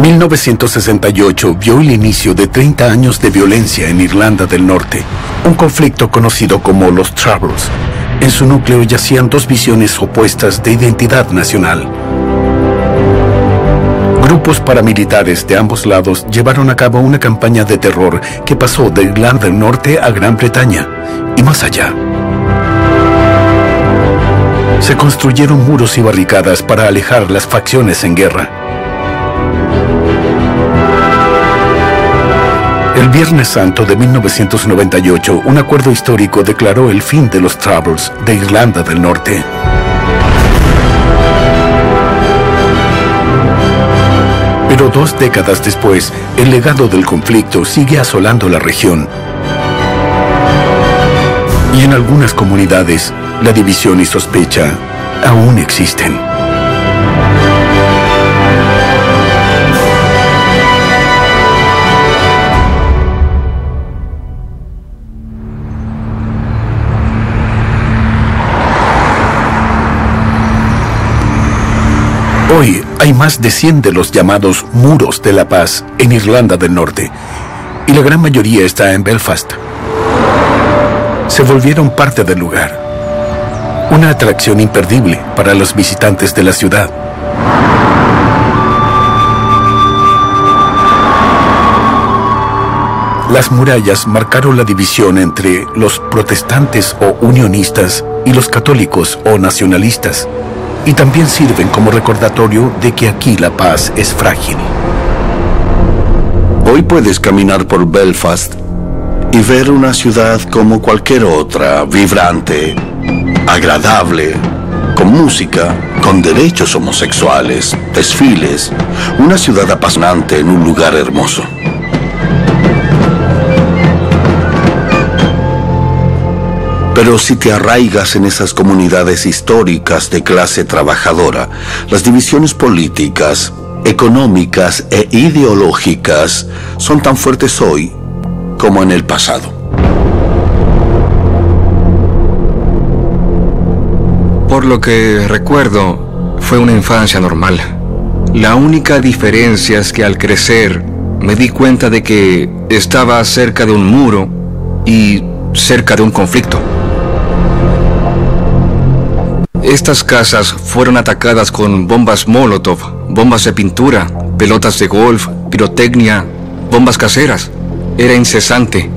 1968 vio el inicio de 30 años de violencia en Irlanda del Norte, un conflicto conocido como los Troubles. En su núcleo yacían dos visiones opuestas de identidad nacional. Grupos paramilitares de ambos lados llevaron a cabo una campaña de terror que pasó de Irlanda del Norte a Gran Bretaña y más allá. Se construyeron muros y barricadas para alejar las facciones en guerra. El Viernes Santo de 1998, un acuerdo histórico declaró el fin de los Troubles de Irlanda del Norte. Pero 2 décadas después, el legado del conflicto sigue asolando la región. Y en algunas comunidades, la división y sospecha aún existen. Hoy hay más de 100 de los llamados Muros de la Paz en Irlanda del Norte, y la gran mayoría está en Belfast. Se volvieron parte del lugar, una atracción imperdible para los visitantes de la ciudad. Las murallas marcaron la división entre los protestantes o unionistas y los católicos o nacionalistas, y también sirven como recordatorio de que aquí la paz es frágil. Hoy puedes caminar por Belfast y ver una ciudad como cualquier otra, vibrante, agradable, con música, con derechos homosexuales, desfiles, una ciudad apasionante en un lugar hermoso. Pero si te arraigas en esas comunidades históricas de clase trabajadora, las divisiones políticas, económicas e ideológicas son tan fuertes hoy como en el pasado. Por lo que recuerdo, fue una infancia normal. La única diferencia es que al crecer me di cuenta de que estaba cerca de un muro y cerca de un conflicto. Estas casas fueron atacadas con bombas Molotov, bombas de pintura, pelotas de golf, pirotecnia, bombas caseras. Era incesante.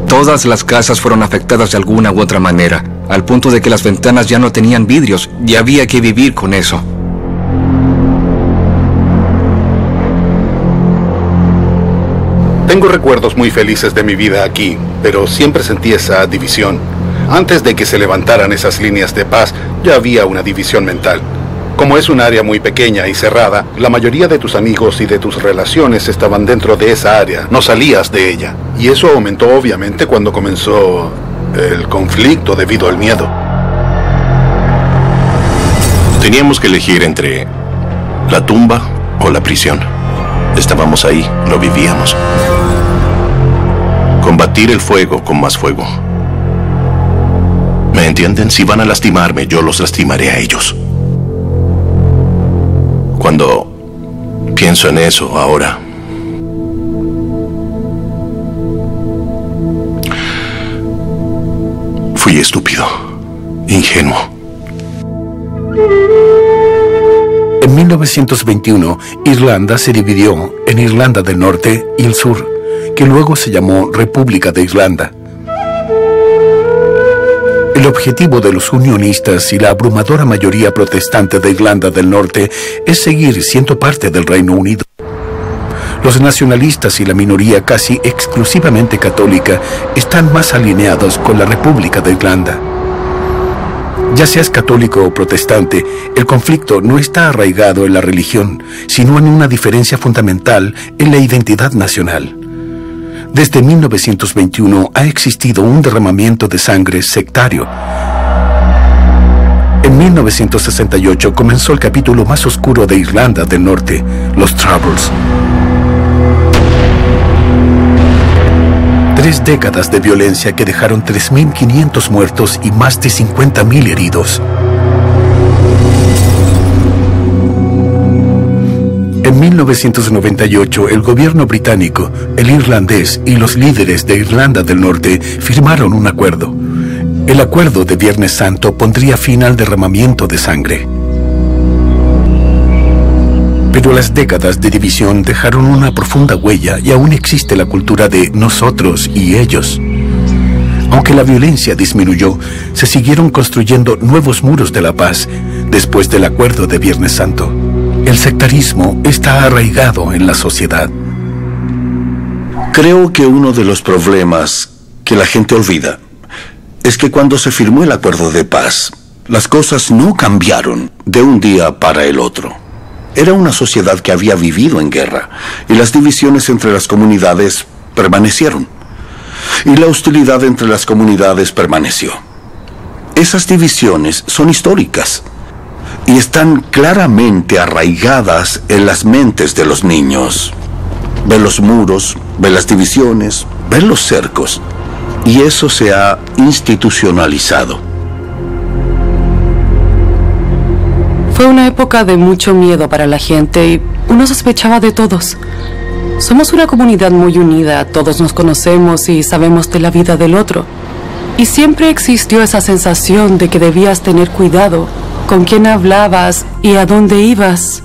Todas las casas fueron afectadas de alguna u otra manera, al punto de que las ventanas ya no tenían vidrios y había que vivir con eso. Tengo recuerdos muy felices de mi vida aquí, pero siempre sentí esa división. Antes de que se levantaran esas líneas de paz, ya había una división mental. Como es un área muy pequeña y cerrada, la mayoría de tus amigos y de tus relaciones estaban dentro de esa área, no salías de ella. Y eso aumentó obviamente cuando comenzó el conflicto debido al miedo. Teníamos que elegir entre la tumba o la prisión. Estábamos ahí, lo vivíamos. Combatir el fuego con más fuego. ¿Me entienden? Si van a lastimarme, yo los lastimaré a ellos. Cuando pienso en eso ahora, fui estúpido, ingenuo. En 1921, Irlanda se dividió en Irlanda del Norte y el Sur, que luego se llamó República de Irlanda. El objetivo de los unionistas y la abrumadora mayoría protestante de Irlanda del Norte es seguir siendo parte del Reino Unido. Los nacionalistas y la minoría casi exclusivamente católica están más alineados con la República de Irlanda. Ya seas católico o protestante, el conflicto no está arraigado en la religión, sino en una diferencia fundamental en la identidad nacional. Desde 1921 ha existido un derramamiento de sangre sectario. En 1968 comenzó el capítulo más oscuro de Irlanda del Norte, los Troubles. 3 décadas de violencia que dejaron 3.500 muertos y más de 50.000 heridos. En 1998, el gobierno británico, el irlandés y los líderes de Irlanda del Norte firmaron un acuerdo. El acuerdo de Viernes Santo pondría fin al derramamiento de sangre. Pero las décadas de división dejaron una profunda huella y aún existe la cultura de nosotros y ellos. Aunque la violencia disminuyó, se siguieron construyendo nuevos muros de la paz después del acuerdo de Viernes Santo. El sectarismo está arraigado en la sociedad. Creo que uno de los problemas que la gente olvida es que cuando se firmó el acuerdo de paz, las cosas no cambiaron de un día para el otro. Era una sociedad que había vivido en guerra y las divisiones entre las comunidades permanecieron. Y la hostilidad entre las comunidades permaneció. Esas divisiones son históricas y están claramente arraigadas en las mentes de los niños. Ver los muros, ver las divisiones, ver los cercos, y eso se ha institucionalizado. Fue una época de mucho miedo para la gente y uno sospechaba de todos. Somos una comunidad muy unida, todos nos conocemos y sabemos de la vida del otro. Y siempre existió esa sensación de que debías tener cuidado con quién hablabas y a dónde ibas.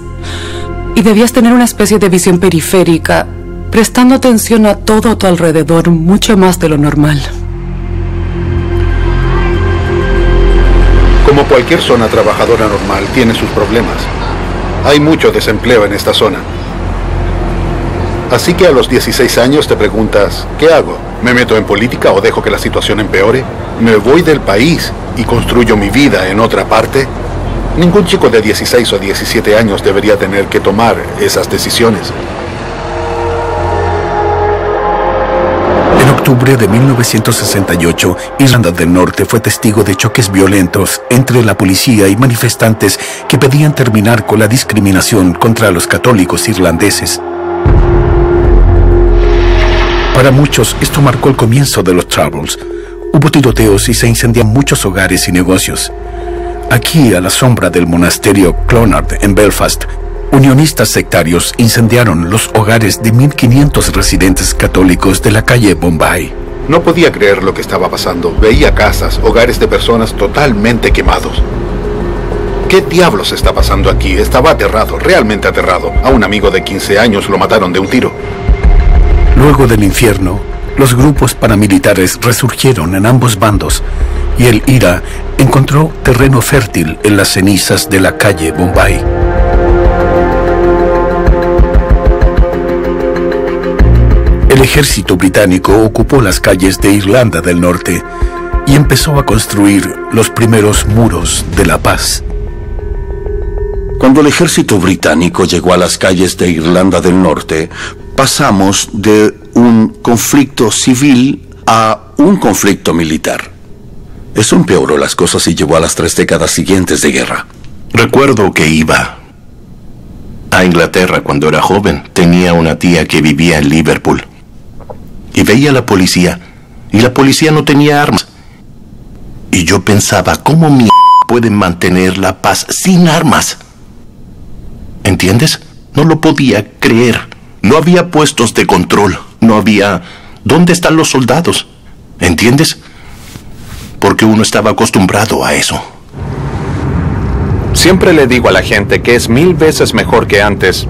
Y debías tener una especie de visión periférica, prestando atención a todo a tu alrededor, mucho más de lo normal. Como cualquier zona trabajadora normal, tiene sus problemas. Hay mucho desempleo en esta zona. Así que a los 16 años te preguntas, ¿qué hago? ¿Me meto en política o dejo que la situación empeore? ¿Me voy del país y construyo mi vida en otra parte? Ningún chico de 16 o 17 años debería tener que tomar esas decisiones. En octubre de 1968, Irlanda del Norte fue testigo de choques violentos entre la policía y manifestantes que pedían terminar con la discriminación contra los católicos irlandeses. Para muchos, esto marcó el comienzo de los Troubles. Hubo tiroteos y se incendian muchos hogares y negocios. Aquí, a la sombra del monasterio Clonard en Belfast, unionistas sectarios incendiaron los hogares de 1.500 residentes católicos de la calle Bombay. No podía creer lo que estaba pasando. Veía casas, hogares de personas totalmente quemados. ¿Qué diablos está pasando aquí? Estaba aterrado, realmente aterrado. A un amigo de 15 años lo mataron de un tiro. Luego del infierno, los grupos paramilitares resurgieron en ambos bandos y el IRA encontró terreno fértil en las cenizas de la calle Bombay. El ejército británico ocupó las calles de Irlanda del Norte y empezó a construir los primeros muros de la paz. Cuando el ejército británico llegó a las calles de Irlanda del Norte, pasamos de un conflicto civil a un conflicto militar. Eso empeoró las cosas y llevó a las 3 décadas siguientes de guerra. Recuerdo que iba a Inglaterra cuando era joven. Tenía una tía que vivía en Liverpool. Y veía a la policía. Y la policía no tenía armas. Y yo pensaba, ¿cómo pueden mantener la paz sin armas? ¿Entiendes? No lo podía creer. No había puestos de control. No había... ¿Dónde están los soldados? ¿Entiendes? Porque uno estaba acostumbrado a eso. Siempre le digo a la gente que es 1000 veces mejor que antes.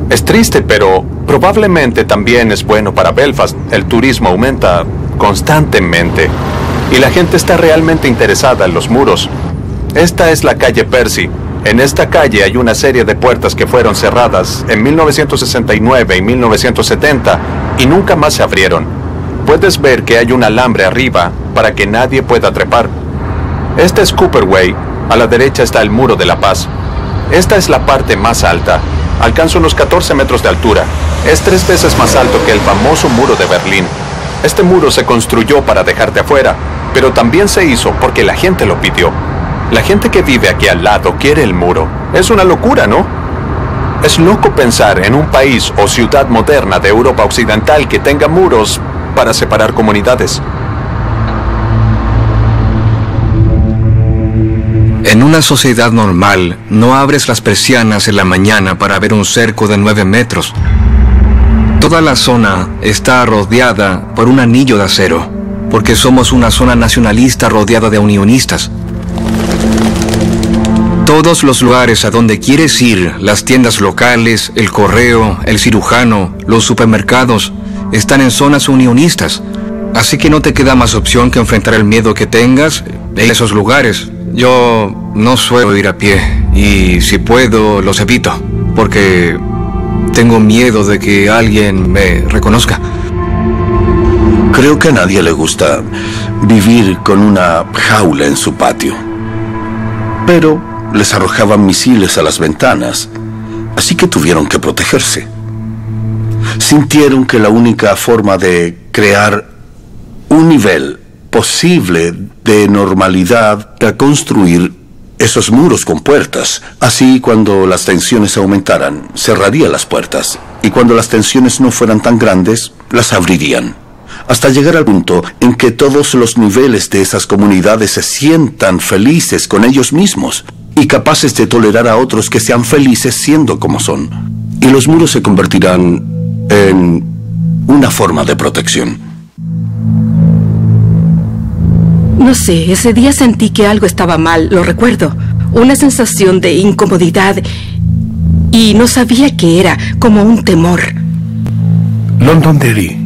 Es triste, pero probablemente también es bueno para Belfast. El turismo aumenta constantemente y la gente está realmente interesada en los muros. Esta es la calle Percy. En esta calle hay una serie de puertas que fueron cerradas en 1969 y 1970 y nunca más se abrieron. Puedes ver que hay un alambre arriba para que nadie pueda trepar. Este es Cooper Way. A la derecha está el Muro de la Paz. Esta es la parte más alta. Alcanza unos 14 metros de altura. Es 3 veces más alto que el famoso Muro de Berlín. Este muro se construyó para dejarte afuera, pero también se hizo porque la gente lo pidió. La gente que vive aquí al lado quiere el muro. Es una locura, ¿no? Es loco pensar en un país o ciudad moderna de Europa Occidental que tenga muros para separar comunidades. En una sociedad normal, no abres las persianas en la mañana para ver un cerco de 9 metros. Toda la zona está rodeada por un anillo de acero, porque somos una zona nacionalista rodeada de unionistas. Todos los lugares a donde quieres ir, las tiendas locales, el correo, el cirujano, los supermercados, están en zonas unionistas. Así que no te queda más opción que enfrentar el miedo que tengas en esos lugares. Yo no suelo ir a pie y si puedo los evito, porque tengo miedo de que alguien me reconozca. Creo que a nadie le gusta vivir con una jaula en su patio. Pero les arrojaban misiles a las ventanas, así que tuvieron que protegerse. Sintieron que la única forma de crear un nivel posible de normalidad era construir esos muros con puertas. Así, cuando las tensiones aumentaran, cerrarían las puertas. Y cuando las tensiones no fueran tan grandes, las abrirían. Hasta llegar al punto en que todos los niveles de esas comunidades se sientan felices con ellos mismos y capaces de tolerar a otros que sean felices siendo como son. Y los muros se convertirán en una forma de protección. No sé, ese día sentí que algo estaba mal, lo recuerdo. Una sensación de incomodidad y no sabía qué era, como un temor. Londonderry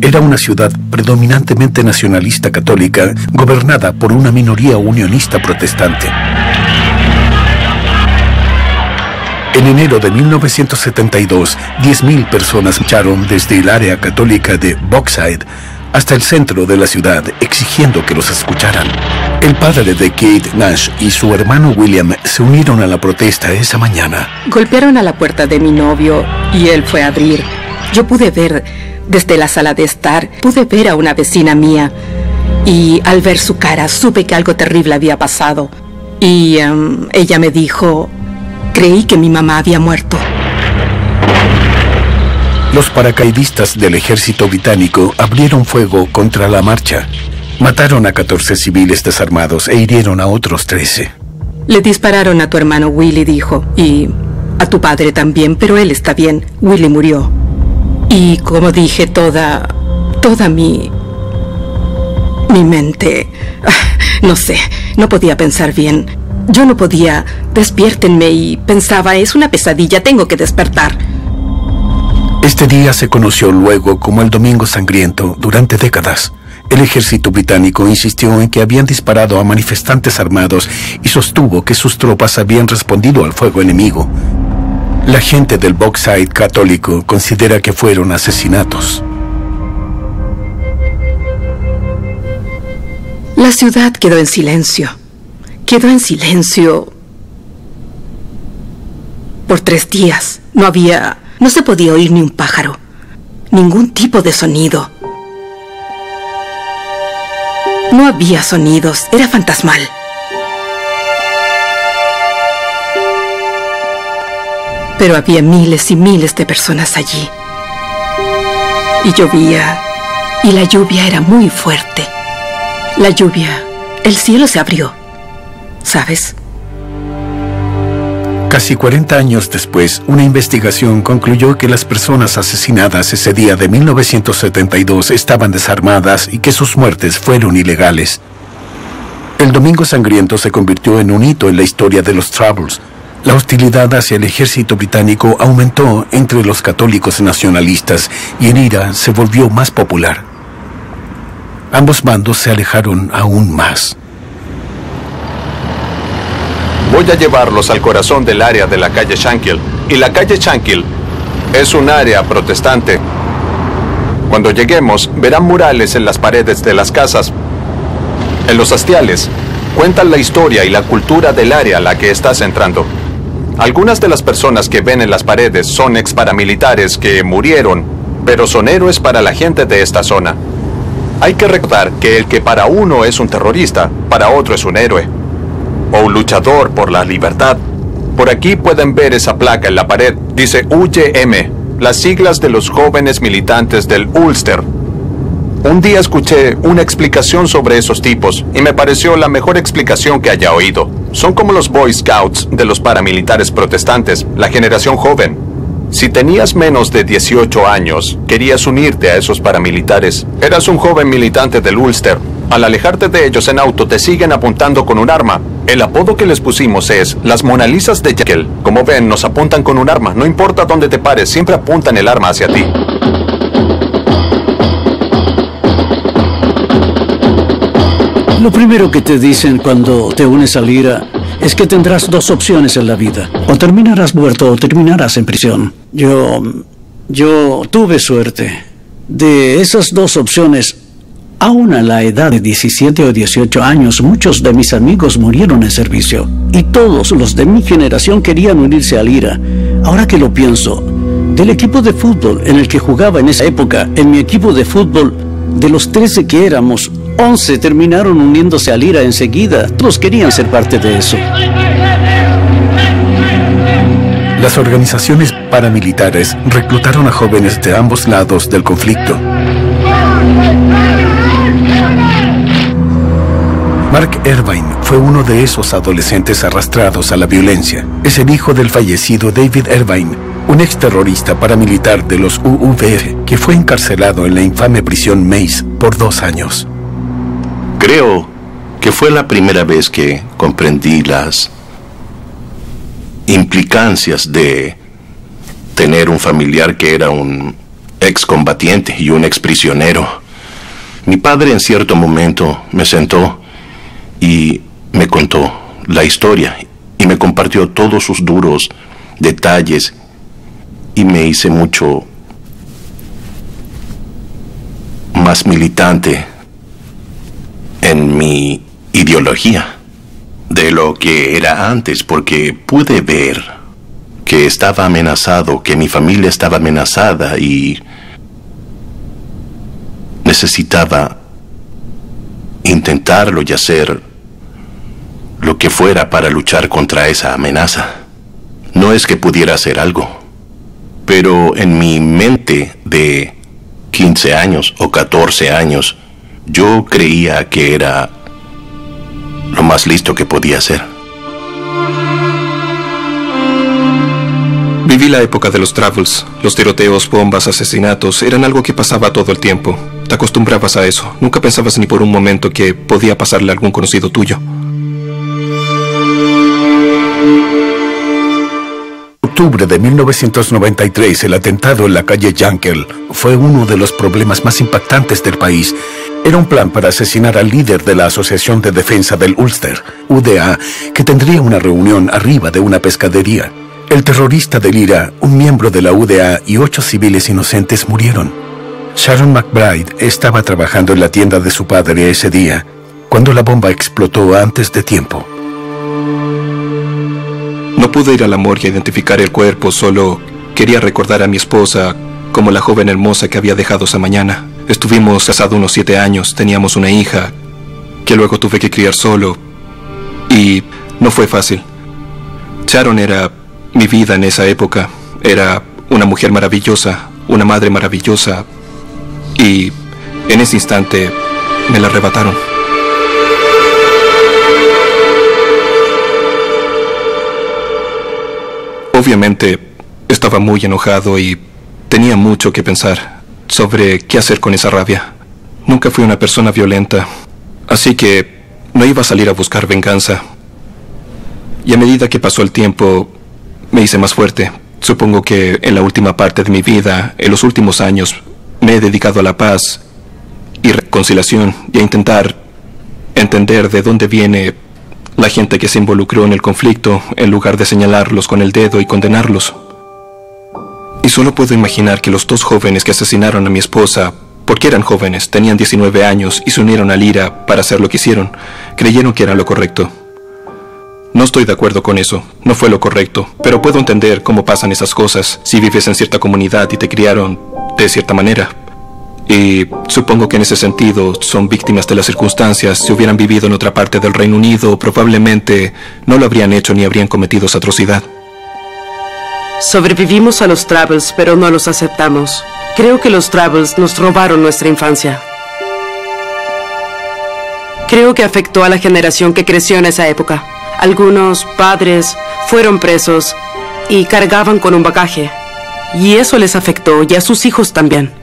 era una ciudad predominantemente nacionalista católica, gobernada por una minoría unionista protestante. En enero de 1972, 10.000 personas marcharon desde el área católica de Bogside hasta el centro de la ciudad, exigiendo que los escucharan. El padre de Kate Nash y su hermano William se unieron a la protesta esa mañana. Golpearon a la puerta de mi novio y él fue a abrir. Yo pude ver desde la sala de estar, pude ver a una vecina mía y al ver su cara supe que algo terrible había pasado. Y ella me dijo, creí que mi mamá había muerto. Los paracaidistas del ejército británico abrieron fuego contra la marcha. Mataron a 14 civiles desarmados e hirieron a otros 13. Le dispararon a tu hermano Willie, dijo, y a tu padre también, pero él está bien. Willie murió. Y como dije, toda mi mente, no sé, no podía pensar bien. Yo no podía, despiértenme, y pensaba, es una pesadilla, tengo que despertar. Este día se conoció luego como el Domingo Sangriento. Durante décadas, el ejército británico insistió en que habían disparado a manifestantes armados y sostuvo que sus tropas habían respondido al fuego enemigo. La gente del Bogside católico considera que fueron asesinatos. La ciudad quedó en silencio. Quedó en silencio por 3 días. No se podía oír ni un pájaro, ningún tipo de sonido. No había sonidos, era fantasmal. Pero había miles y miles de personas allí. Y llovía, y la lluvia era muy fuerte. La lluvia, el cielo se abrió, ¿sabes? Casi 40 años después, una investigación concluyó que las personas asesinadas ese día de 1972 estaban desarmadas y que sus muertes fueron ilegales. El Domingo Sangriento se convirtió en un hito en la historia de los Troubles. La hostilidad hacia el ejército británico aumentó entre los católicos nacionalistas y en ira se volvió más popular. Ambos bandos se alejaron aún más. Voy a llevarlos al corazón del área de la calle Shankill. Y la calle Shankill es un área protestante. Cuando lleguemos, verán murales en las paredes de las casas. En los hastiales, cuentan la historia y la cultura del área a la que estás entrando. Algunas de las personas que ven en las paredes son ex-paramilitares que murieron, pero son héroes para la gente de esta zona. Hay que recordar que el que para uno es un terrorista, para otro es un héroe. O un luchador por la libertad. Por aquí pueden ver esa placa en la pared. Dice UYM, las siglas de los jóvenes militantes del Ulster. Un día escuché una explicación sobre esos tipos y me pareció la mejor explicación que haya oído. Son como los Boy Scouts de los paramilitares protestantes, la generación joven. Si tenías menos de 18 años, querías unirte a esos paramilitares. Eras un joven militante del Ulster. Al alejarte de ellos en auto, te siguen apuntando con un arma. El apodo que les pusimos es las Mona Lisas de Jekyll. Como ven, nos apuntan con un arma. No importa dónde te pares, siempre apuntan el arma hacia ti. Lo primero que te dicen cuando te unes al IRA es que tendrás dos opciones en la vida. O terminarás muerto o terminarás en prisión. Yo tuve suerte. De esas dos opciones, aún a la edad de 17 o 18 años, muchos de mis amigos murieron en servicio. Y todos los de mi generación querían unirse al IRA. Ahora que lo pienso, del equipo de fútbol en el que jugaba en esa época, en mi equipo de fútbol, de los 13 que éramos, 11 terminaron uniéndose al IRA enseguida. Todos querían ser parte de eso. Las organizaciones paramilitares reclutaron a jóvenes de ambos lados del conflicto. Mark Irvine fue uno de esos adolescentes arrastrados a la violencia. Es el hijo del fallecido David Irvine, un exterrorista paramilitar de los UUVF que fue encarcelado en la infame prisión Mace por 2 años. Creo que fue la primera vez que comprendí las implicancias de tener un familiar que era un excombatiente y un exprisionero. Mi padre en cierto momento me sentó y me contó la historia y me compartió todos sus duros detalles y me hice mucho más militante en mi ideología de lo que era antes, porque pude ver que estaba amenazado, que mi familia estaba amenazada y necesitaba intentarlo y hacer lo que fuera para luchar contra esa amenaza. No es que pudiera hacer algo, pero en mi mente de 15 años o 14 años, yo creía que era lo más listo que podía hacer. Viví la época de los Travels. Los tiroteos, bombas, asesinatos eran algo que pasaba todo el tiempo. Te acostumbrabas a eso. Nunca pensabas ni por un momento que podía pasarle a algún conocido tuyo. En octubre de 1993, el atentado en la calle Yankel fue uno de los problemas más impactantes del país. Era un plan para asesinar al líder de la Asociación de Defensa del Ulster, UDA, que tendría una reunión arriba de una pescadería. El terrorista del IRA, un miembro de la UDA y 8 civiles inocentes murieron. Sharon McBride estaba trabajando en la tienda de su padre ese día, cuando la bomba explotó antes de tiempo. No pude ir a la morgue a identificar el cuerpo, solo quería recordar a mi esposa como la joven hermosa que había dejado esa mañana. Estuvimos casados unos 7 años, teníamos una hija que luego tuve que criar solo y no fue fácil. Sharon era mi vida en esa época. Era una mujer maravillosa, una madre maravillosa y en ese instante me la arrebataron. Obviamente estaba muy enojado y tenía mucho que pensar sobre qué hacer con esa rabia. Nunca fui una persona violenta, así que no iba a salir a buscar venganza. Y a medida que pasó el tiempo, me hice más fuerte. Supongo que en la última parte de mi vida, en los últimos años, me he dedicado a la paz y reconciliación y a intentar entender de dónde viene la gente que se involucró en el conflicto, en lugar de señalarlos con el dedo y condenarlos. Y solo puedo imaginar que los 2 jóvenes que asesinaron a mi esposa, porque eran jóvenes, tenían 19 años y se unieron al IRA para hacer lo que hicieron, creyeron que era lo correcto. No estoy de acuerdo con eso, no fue lo correcto, pero puedo entender cómo pasan esas cosas si vives en cierta comunidad y te criaron de cierta manera. Y supongo que en ese sentido son víctimas de las circunstancias. Si hubieran vivido en otra parte del Reino Unido, probablemente no lo habrían hecho ni habrían cometido esa atrocidad. Sobrevivimos a los Travels, pero no los aceptamos. Creo que los Travels nos robaron nuestra infancia. Creo que afectó a la generación que creció en esa época. Algunos padres fueron presos y cargaban con un bagaje. Y eso les afectó, y a sus hijos también.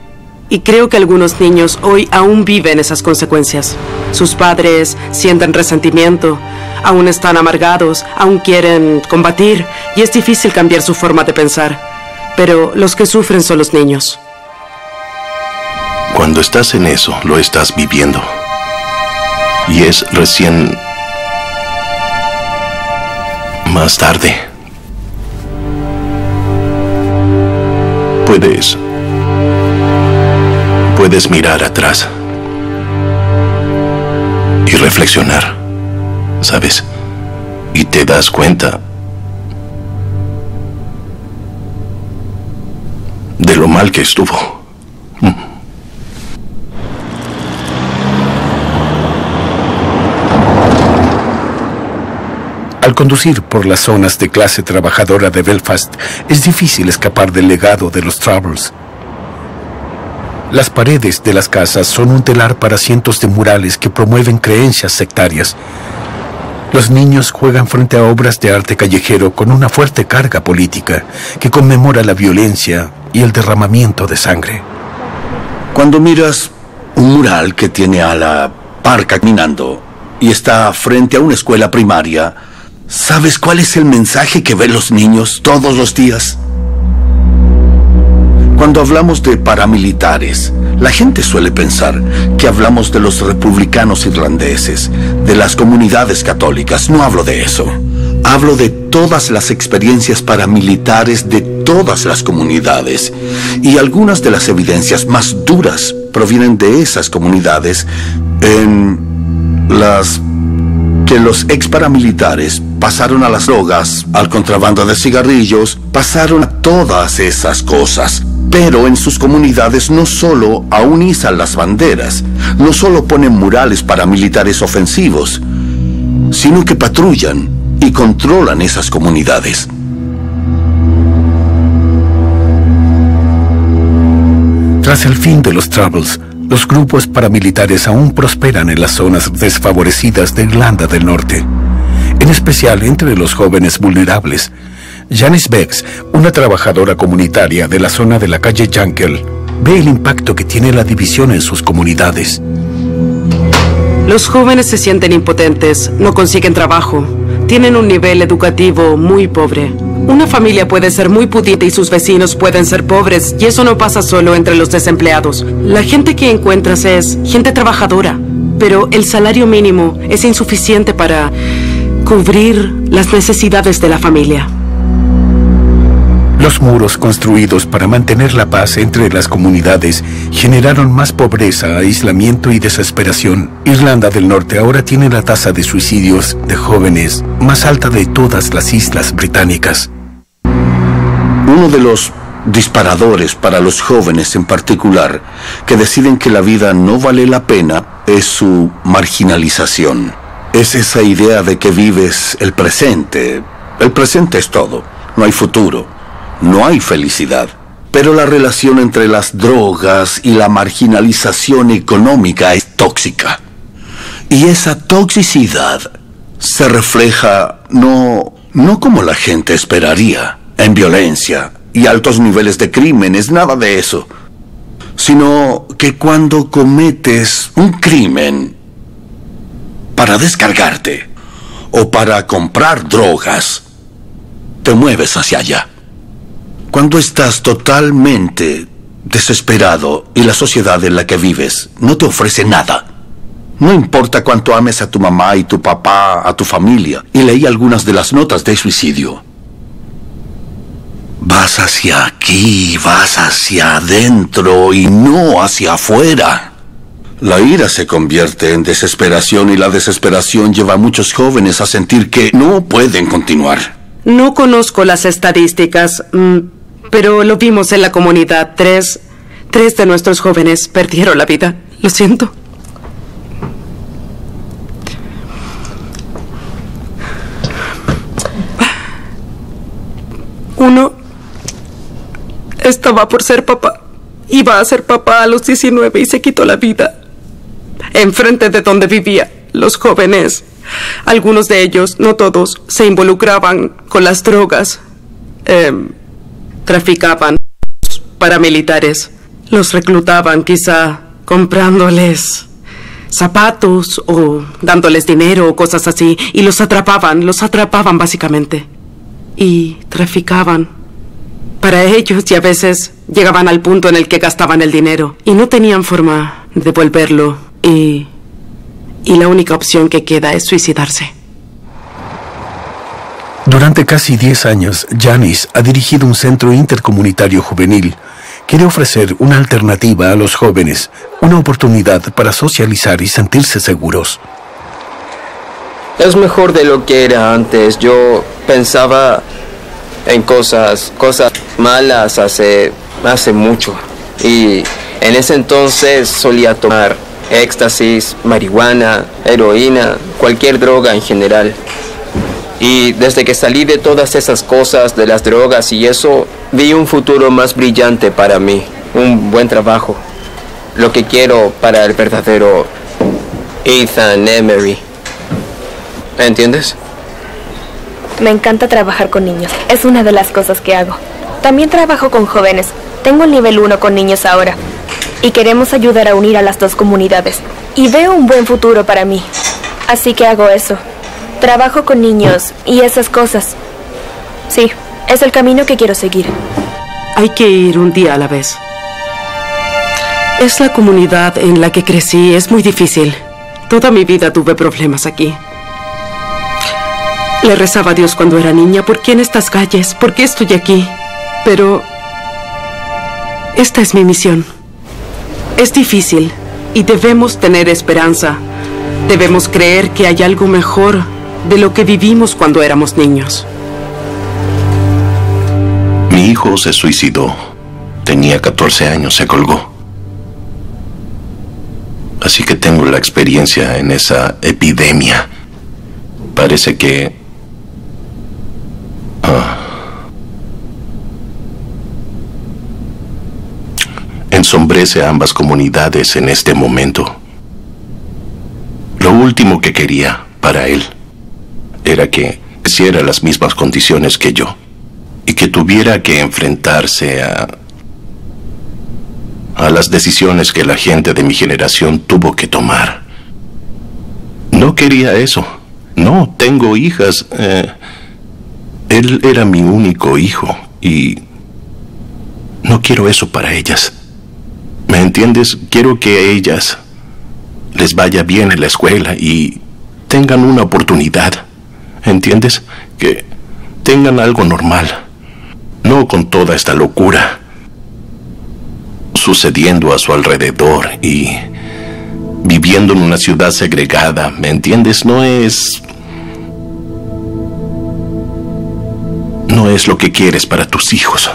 Y creo que algunos niños hoy aún viven esas consecuencias. Sus padres sienten resentimiento, aún están amargados, aún quieren combatir, y es difícil cambiar su forma de pensar. Pero los que sufren son los niños. Cuando estás en eso, lo estás viviendo. Y es recién más tarde. Puedes mirar atrás y reflexionar, ¿sabes? Y te das cuenta de lo mal que estuvo. Al conducir por las zonas de clase trabajadora de Belfast, es difícil escapar del legado de los Troubles. Las paredes de las casas son un telar para cientos de murales que promueven creencias sectarias. Los niños juegan frente a obras de arte callejero con una fuerte carga política que conmemora la violencia y el derramamiento de sangre. Cuando miras un mural que tiene a la parca caminando y está frente a una escuela primaria, ¿sabes cuál es el mensaje que ven los niños todos los días? Cuando hablamos de paramilitares, la gente suele pensar que hablamos de los republicanos irlandeses, de las comunidades católicas. No hablo de eso. Hablo de todas las experiencias paramilitares de todas las comunidades. Y algunas de las evidencias más duras provienen de esas comunidades en las que los ex paramilitares pasaron a las drogas, al contrabando de cigarrillos, pasaron a todas esas cosas. Pero en sus comunidades no solo aún izan las banderas, no solo ponen murales paramilitares ofensivos, sino que patrullan y controlan esas comunidades. Tras el fin de los Troubles, los grupos paramilitares aún prosperan en las zonas desfavorecidas de Irlanda del Norte, en especial entre los jóvenes vulnerables. Janice Beggs, una trabajadora comunitaria de la zona de la calle Yankel, ve el impacto que tiene la división en sus comunidades. Los jóvenes se sienten impotentes, no consiguen trabajo, tienen un nivel educativo muy pobre. Una familia puede ser muy pudiente y sus vecinos pueden ser pobres, y eso no pasa solo entre los desempleados. La gente que encuentras es gente trabajadora, pero el salario mínimo es insuficiente para cubrir las necesidades de la familia. Los muros construidos para mantener la paz entre las comunidades generaron más pobreza, aislamiento y desesperación. Irlanda del Norte ahora tiene la tasa de suicidios de jóvenes más alta de todas las islas británicas. Uno de los disparadores para los jóvenes en particular que deciden que la vida no vale la pena es su marginalización. Es esa idea de que vives el presente. El presente es todo. No hay futuro. No hay felicidad, pero la relación entre las drogas y la marginalización económica es tóxica. Y esa toxicidad se refleja no como la gente esperaría, en violencia y altos niveles de crímenes, nada de eso, sino que cuando cometes un crimen para descargarte o para comprar drogas, te mueves hacia allá. Cuando estás totalmente desesperado y la sociedad en la que vives no te ofrece nada. No importa cuánto ames a tu mamá y tu papá, a tu familia. Y leí algunas de las notas de suicidio. Vas hacia aquí, vas hacia adentro y no hacia afuera. La ira se convierte en desesperación y la desesperación lleva a muchos jóvenes a sentir que no pueden continuar. No conozco las estadísticas, pero lo vimos en la comunidad. Tres de nuestros jóvenes perdieron la vida. Lo siento. Uno estaba por ser papá. Iba a ser papá a los 19 y se quitó la vida enfrente de donde vivía. Los jóvenes Algunos de ellos, no todos, se involucraban con las drogas. Traficaban paramilitares. Los reclutaban quizá comprándoles zapatos o dándoles dinero o cosas así. Y los atrapaban básicamente. Y traficaban para ellos y a veces llegaban al punto en el que gastaban el dinero y no tenían forma de devolverlo. Y la única opción que queda es suicidarse. Durante casi 10 años, Janice ha dirigido un centro intercomunitario juvenil. Quiere ofrecer una alternativa a los jóvenes, una oportunidad para socializar y sentirse seguros. Es mejor de lo que era antes. Yo pensaba en cosas malas hace mucho. Y en ese entonces solía tomar éxtasis, marihuana, heroína, cualquier droga en general. Y desde que salí de todas esas cosas, de las drogas y eso, vi un futuro más brillante para mí, un buen trabajo. Lo que quiero para el verdadero Ethan Emery. ¿Entiendes? Me encanta trabajar con niños. Es una de las cosas que hago. También trabajo con jóvenes. Tengo el nivel 1 con niños ahora. Y queremos ayudar a unir a las dos comunidades. Y veo un buen futuro para mí. Así que hago eso. Trabajo con niños y esas cosas. Sí, es el camino que quiero seguir. Hay que ir un día a la vez. Es la comunidad en la que crecí. Es muy difícil. Toda mi vida tuve problemas aquí. Le rezaba a Dios cuando era niña. ¿Por qué en estas calles? ¿Por qué estoy aquí? Pero esta es mi misión. Es difícil y debemos tener esperanza. Debemos creer que hay algo mejor de lo que vivimos cuando éramos niños. Mi hijo se suicidó. Tenía 14 años, se colgó. Así que tengo la experiencia en esa epidemia. Parece que ensombrece a ambas comunidades en este momento. Lo último que quería para él era que hiciera las mismas condiciones que yo y que tuviera que enfrentarse a las decisiones que la gente de mi generación tuvo que tomar. No quería eso. No, tengo hijas. Él era mi único hijo y no quiero eso para ellas. ¿Me entiendes? Quiero que a ellas les vaya bien en la escuela y tengan una oportunidad. ¿Entiendes? Que tengan algo normal. No con toda esta locura sucediendo a su alrededor y viviendo en una ciudad segregada. ¿Me entiendes? No es lo que quieres para tus hijos.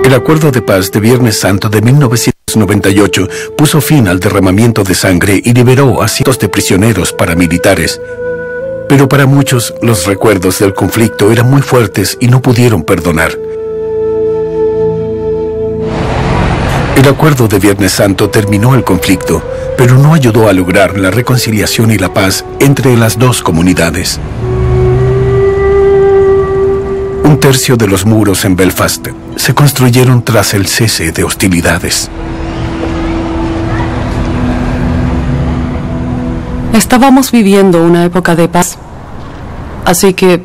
El Acuerdo de Paz de Viernes Santo de 1998 puso fin al derramamiento de sangre y liberó a cientos de prisioneros paramilitares. Pero para muchos, los recuerdos del conflicto eran muy fuertes y no pudieron perdonar. El Acuerdo de Viernes Santo terminó el conflicto, pero no ayudó a lograr la reconciliación y la paz entre las dos comunidades. Un tercio de los muros en Belfast se construyeron tras el cese de hostilidades. Estábamos viviendo una época de paz, así que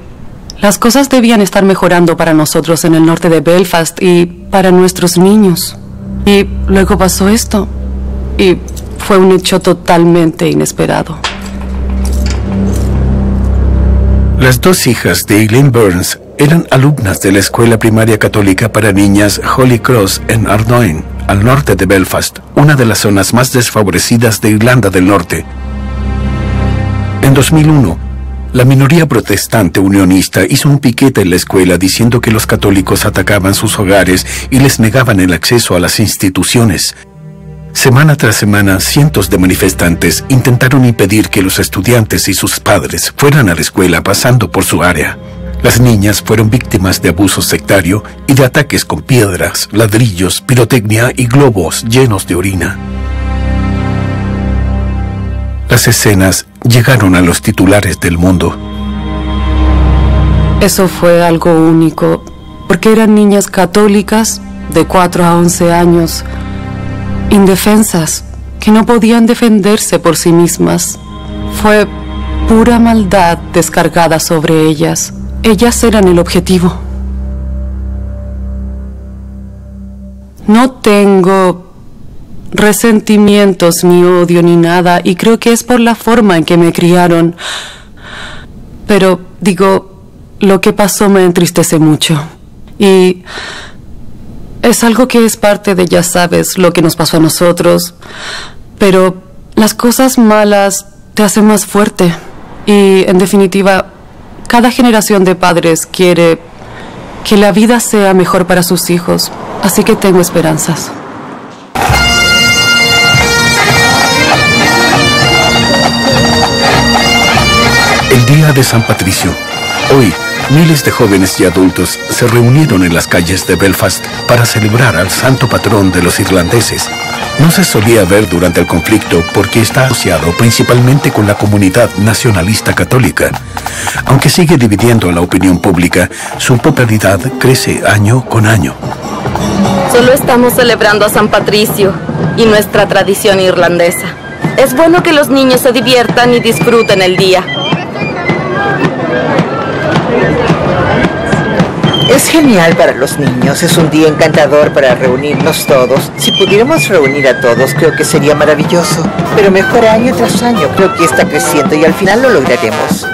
las cosas debían estar mejorando para nosotros en el norte de Belfast y para nuestros niños. Y luego pasó esto, y fue un hecho totalmente inesperado. Las dos hijas de Eileen Burns eran alumnas de la escuela primaria católica para niñas Holy Cross en Ardoyne, al norte de Belfast, una de las zonas más desfavorecidas de Irlanda del Norte. En 2001, la minoría protestante unionista hizo un piquete en la escuela diciendo que los católicos atacaban sus hogares y les negaban el acceso a las instituciones. Semana tras semana, cientos de manifestantes intentaron impedir que los estudiantes y sus padres fueran a la escuela pasando por su área. Las niñas fueron víctimas de abuso sectario y de ataques con piedras, ladrillos, pirotecnia y globos llenos de orina. Las escenas llegaron a los titulares del mundo. Eso fue algo único, porque eran niñas católicas de 4 a 11 años, indefensas, que no podían defenderse por sí mismas. Fue pura maldad descargada sobre ellas. Ellas eran el objetivo. No tengo resentimientos, ni odio, ni nada, y creo que es por la forma en que me criaron. Pero, digo, lo que pasó me entristece mucho. Y es algo que es parte de, ya sabes, lo que nos pasó a nosotros. Pero las cosas malas te hacen más fuerte. Y, en definitiva, cada generación de padres quiere que la vida sea mejor para sus hijos. Así que tengo esperanzas. El día de San Patricio. Hoy, miles de jóvenes y adultos se reunieron en las calles de Belfast para celebrar al santo patrón de los irlandeses. No se solía ver durante el conflicto porque está asociado principalmente con la comunidad nacionalista católica. Aunque sigue dividiendo a la opinión pública, su popularidad crece año con año. Solo estamos celebrando a San Patricio y nuestra tradición irlandesa. Es bueno que los niños se diviertan y disfruten el día. Es genial para los niños, es un día encantador para reunirnos todos. Si pudiéramos reunir a todos, creo que sería maravilloso. Pero mejor año tras año, creo que está creciendo y al final lo lograremos.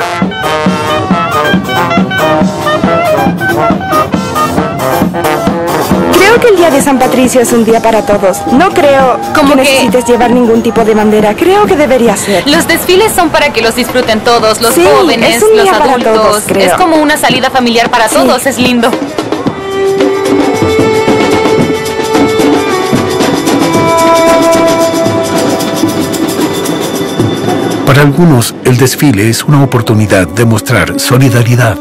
Creo que el día de San Patricio es un día para todos. No creo que necesites llevar ningún tipo de bandera. Creo que debería ser. Los desfiles son para que los disfruten todos, los jóvenes, los adultos. Todos, es como una salida familiar para todos, es lindo. Para algunos, el desfile es una oportunidad de mostrar solidaridad.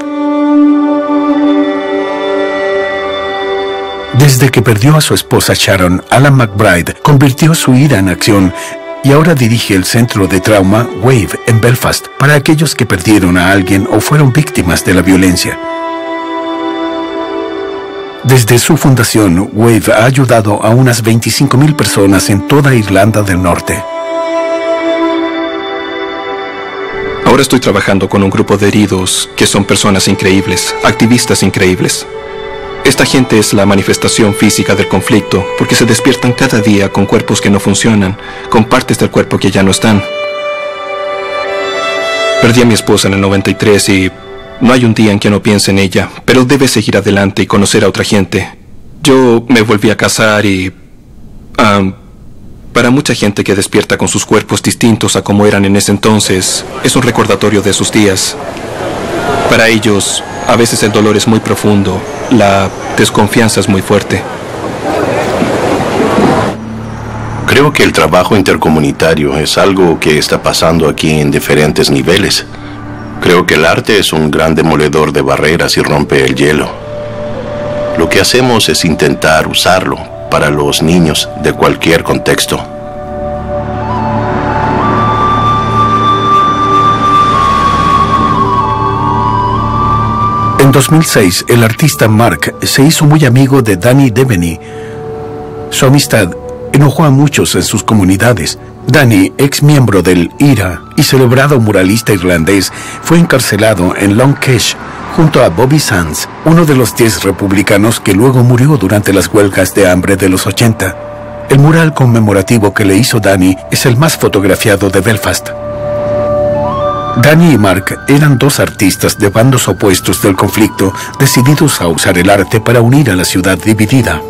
Desde que perdió a su esposa Sharon, Alan McBride convirtió su ira en acción y ahora dirige el centro de trauma Wave en Belfast para aquellos que perdieron a alguien o fueron víctimas de la violencia. Desde su fundación, Wave ha ayudado a unas 25,000 personas en toda Irlanda del Norte. Ahora estoy trabajando con un grupo de heridos que son personas increíbles, activistas increíbles. Esta gente es la manifestación física del conflicto, porque se despiertan cada día con cuerpos que no funcionan, con partes del cuerpo que ya no están. Perdí a mi esposa en el 93 y no hay un día en que no piense en ella, pero debe seguir adelante y conocer a otra gente. Yo me volví a casar y... para mucha gente que despierta con sus cuerpos distintos a como eran en ese entonces, es un recordatorio de sus días. Para ellos, a veces el dolor es muy profundo, la desconfianza es muy fuerte. Creo que el trabajo intercomunitario es algo que está pasando aquí en diferentes niveles. Creo que el arte es un gran demoledor de barreras y rompe el hielo. Lo que hacemos es intentar usarlo para los niños de cualquier contexto. En 2006, el artista Mark se hizo muy amigo de Danny Devaney. Su amistad enojó a muchos en sus comunidades. Danny, ex miembro del IRA y celebrado muralista irlandés, fue encarcelado en Long Kesh junto a Bobby Sands, uno de los 10 republicanos que luego murió durante las huelgas de hambre de los 80. El mural conmemorativo que le hizo Danny es el más fotografiado de Belfast. Danny y Mark eran dos artistas de bandos opuestos del conflicto, decididos a usar el arte para unir a la ciudad dividida.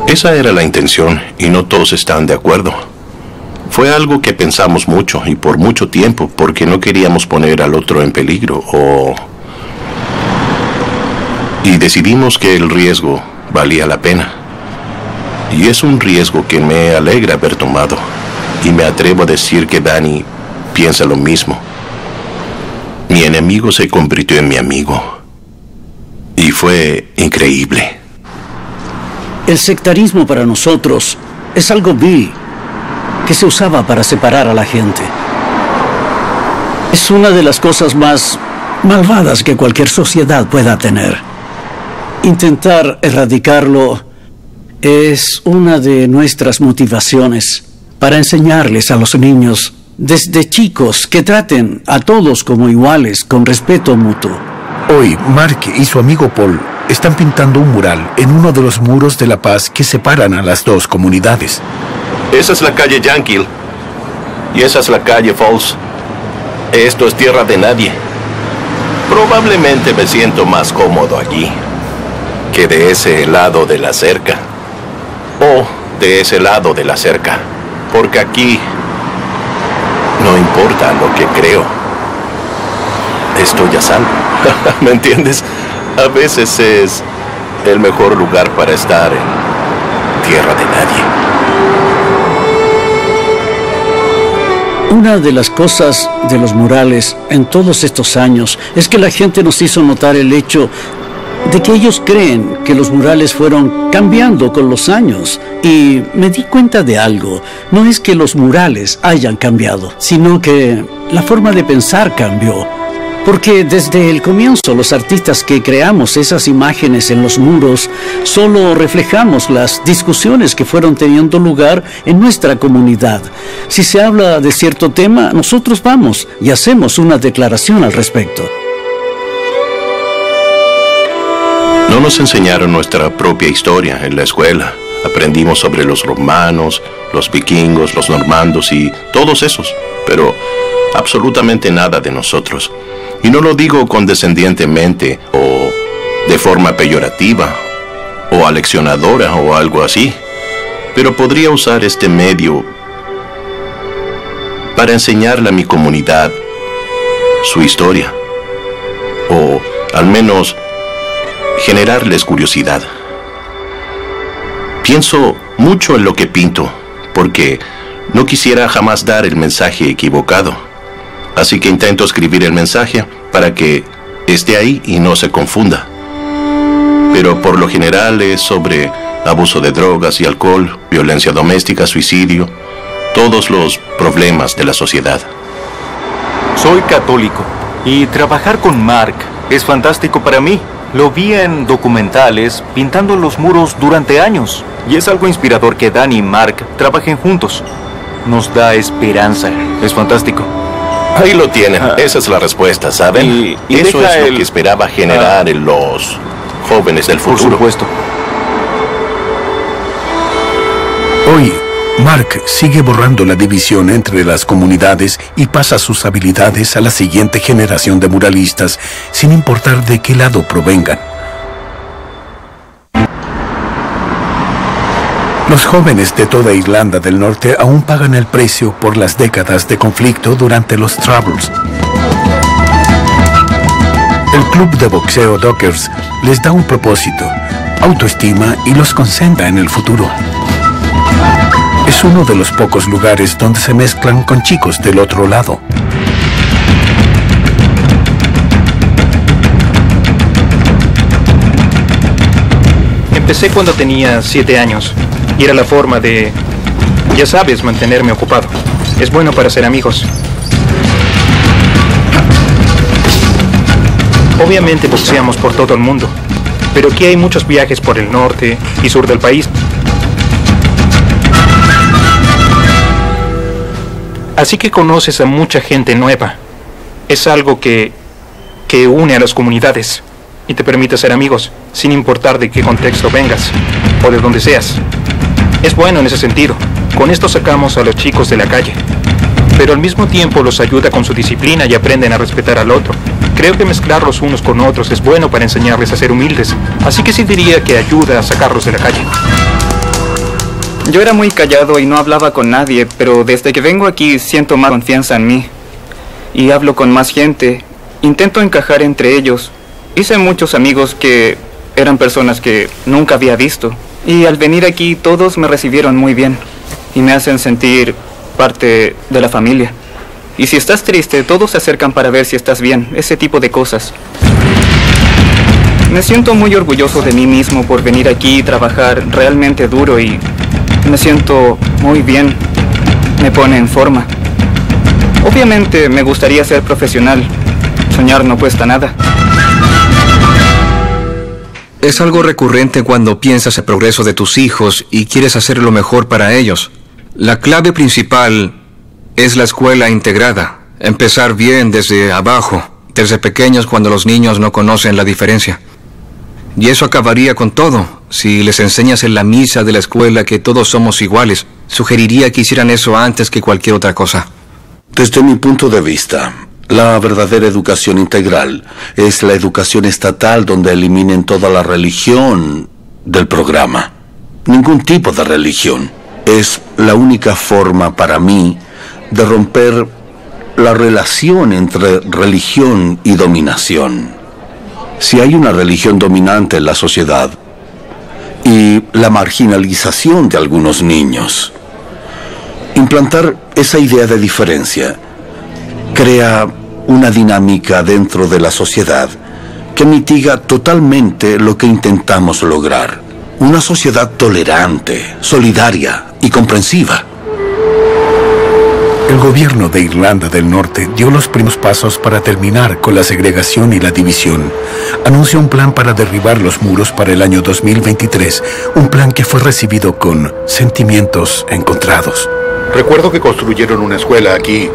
Esa era la intención, y no todos estaban de acuerdo. Fue algo que pensamos mucho, y por mucho tiempo, porque no queríamos poner al otro en peligro, y decidimos que el riesgo valía la pena. Y es un riesgo que me alegra haber tomado, y me atrevo a decir que Danny piensa lo mismo. Mi enemigo se convirtió en mi amigo. Y fue increíble. El sectarismo para nosotros es algo vil que se usaba para separar a la gente. Es una de las cosas más malvadas que cualquier sociedad pueda tener. Intentar erradicarlo es una de nuestras motivaciones para enseñarles a los niños desde chicos que traten a todos como iguales, con respeto mutuo. Hoy, Mark y su amigo Paul están pintando un mural en uno de los muros de la paz que separan a las dos comunidades. Esa es la calle Yankill y esa es la calle Falls. Esto es tierra de nadie. Probablemente me siento más cómodo allí que de ese lado de la cerca. O de ese lado de la cerca. Porque aquí no importa lo que creo. Estoy a salvo. ¿Me entiendes? A veces es el mejor lugar para estar en tierra de nadie. Una de las cosas de los murales en todos estos años es que la gente nos hizo notar el hecho de que ellos creen que los murales fueron cambiando con los años. Y me di cuenta de algo. No es que los murales hayan cambiado, sino que la forma de pensar cambió. Porque desde el comienzo los artistas que creamos esas imágenes en los muros solo reflejamos las discusiones que fueron teniendo lugar en nuestra comunidad. Si se habla de cierto tema, nosotros vamos y hacemos una declaración al respecto. No nos enseñaron nuestra propia historia en la escuela. Aprendimos sobre los romanos, los vikingos, los normandos y todos esos, pero absolutamente nada de nosotros. Y no lo digo condescendientemente o de forma peyorativa o aleccionadora o algo así, pero podría usar este medio para enseñarle a mi comunidad su historia, o al menos generarles curiosidad. Pienso mucho en lo que pinto, porque no quisiera jamás dar el mensaje equivocado. Así que intento escribir el mensaje para que esté ahí y no se confunda. Pero por lo general es sobre abuso de drogas y alcohol, violencia doméstica, suicidio, todos los problemas de la sociedad. Soy católico y trabajar con Mark es fantástico para mí. Lo vi en documentales pintando los muros durante años y es algo inspirador que Dan y Mark trabajen juntos. Nos da esperanza. Es fantástico. Ahí lo tienen. Esa es la respuesta, ¿saben? Y eso es lo que esperaba generar en los jóvenes del futuro. Por supuesto. Hoy, Mark sigue borrando la división entre las comunidades y pasa sus habilidades a la siguiente generación de muralistas, sin importar de qué lado provengan. Los jóvenes de toda Irlanda del Norte aún pagan el precio por las décadas de conflicto durante los Troubles. El club de boxeo Dockers les da un propósito, autoestima y los concentra en el futuro. Es uno de los pocos lugares donde se mezclan con chicos del otro lado. Empecé cuando tenía 7 años y era la forma de, ya sabes, mantenerme ocupado. Es bueno para ser amigos. Obviamente boxeamos por todo el mundo, pero aquí hay muchos viajes por el norte y sur del país. Así que conoces a mucha gente nueva. Es algo que une a las comunidades y te permite ser amigos, sin importar de qué contexto vengas o de dónde seas. Es bueno en ese sentido. Con esto sacamos a los chicos de la calle, pero al mismo tiempo los ayuda con su disciplina y aprenden a respetar al otro. Creo que mezclarlos unos con otros es bueno para enseñarles a ser humildes, así que sí diría que ayuda a sacarlos de la calle. Yo era muy callado y no hablaba con nadie, pero desde que vengo aquí siento más confianza en mí. Y hablo con más gente. Intento encajar entre ellos. Hice muchos amigos que eran personas que nunca había visto. Y al venir aquí todos me recibieron muy bien. Y me hacen sentir parte de la familia. Y si estás triste, todos se acercan para ver si estás bien. Ese tipo de cosas. Me siento muy orgulloso de mí mismo por venir aquí y trabajar realmente duro y me siento muy bien. Me pone en forma. Obviamente me gustaría ser profesional. Soñar no cuesta nada. Es algo recurrente cuando piensas el progreso de tus hijos y quieres hacer lo mejor para ellos. La clave principal es la escuela integrada. Empezar bien desde abajo, desde pequeños cuando los niños no conocen la diferencia. Y eso acabaría con todo. Si les enseñas en la misa de la escuela que todos somos iguales, sugeriría que hicieran eso antes que cualquier otra cosa. Desde mi punto de vista, la verdadera educación integral es la educación estatal donde eliminen toda la religión del programa. Ningún tipo de religión. Es la única forma para mí de romper la relación entre religión y dominación. Si hay una religión dominante en la sociedad y la marginalización de algunos niños, implantar esa idea de diferencia crea una dinámica dentro de la sociedad que mitiga totalmente lo que intentamos lograr. Una sociedad tolerante, solidaria y comprensiva. El gobierno de Irlanda del Norte dio los primeros pasos para terminar con la segregación y la división. Anunció un plan para derribar los muros para el año 2023, un plan que fue recibido con sentimientos encontrados. Recuerdo que construyeron una escuela aquí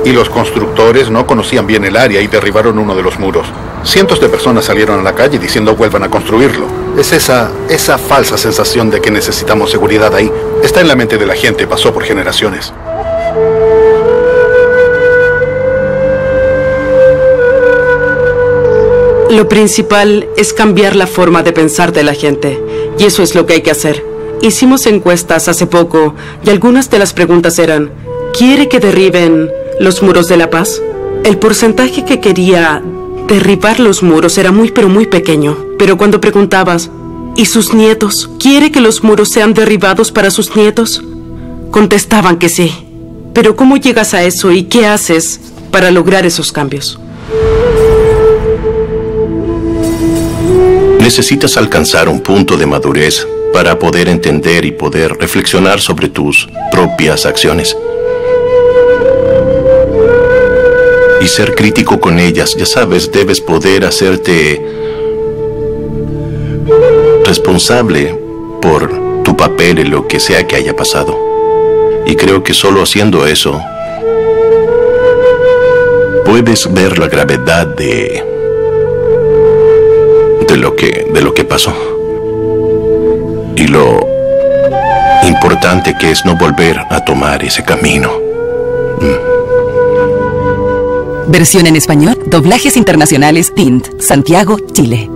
y los constructores no conocían bien el área y derribaron uno de los muros. Cientos de personas salieron a la calle diciendo vuelvan a construirlo. Es esa falsa sensación de que necesitamos seguridad ahí. Está en la mente de la gente, pasó por generaciones. Lo principal es cambiar la forma de pensar de la gente, y eso es lo que hay que hacer. Hicimos encuestas hace poco, y algunas de las preguntas eran, ¿quiere que derriben los muros de la paz? El porcentaje que quería derribar los muros era muy pero muy pequeño. Pero cuando preguntabas, ¿y sus nietos? ¿Quiere que los muros sean derribados para sus nietos? Contestaban que sí. Pero ¿cómo llegas a eso y qué haces para lograr esos cambios? Necesitas alcanzar un punto de madurez para poder entender y poder reflexionar sobre tus propias acciones. Y ser crítico con ellas, ya sabes, debes poder hacerte responsable por tu papel en lo que sea que haya pasado. Y creo que solo haciendo eso puedes ver la gravedad de lo que pasó. Y lo importante que es no volver a tomar ese camino. Versión en español, doblajes internacionales Tint, Santiago, Chile.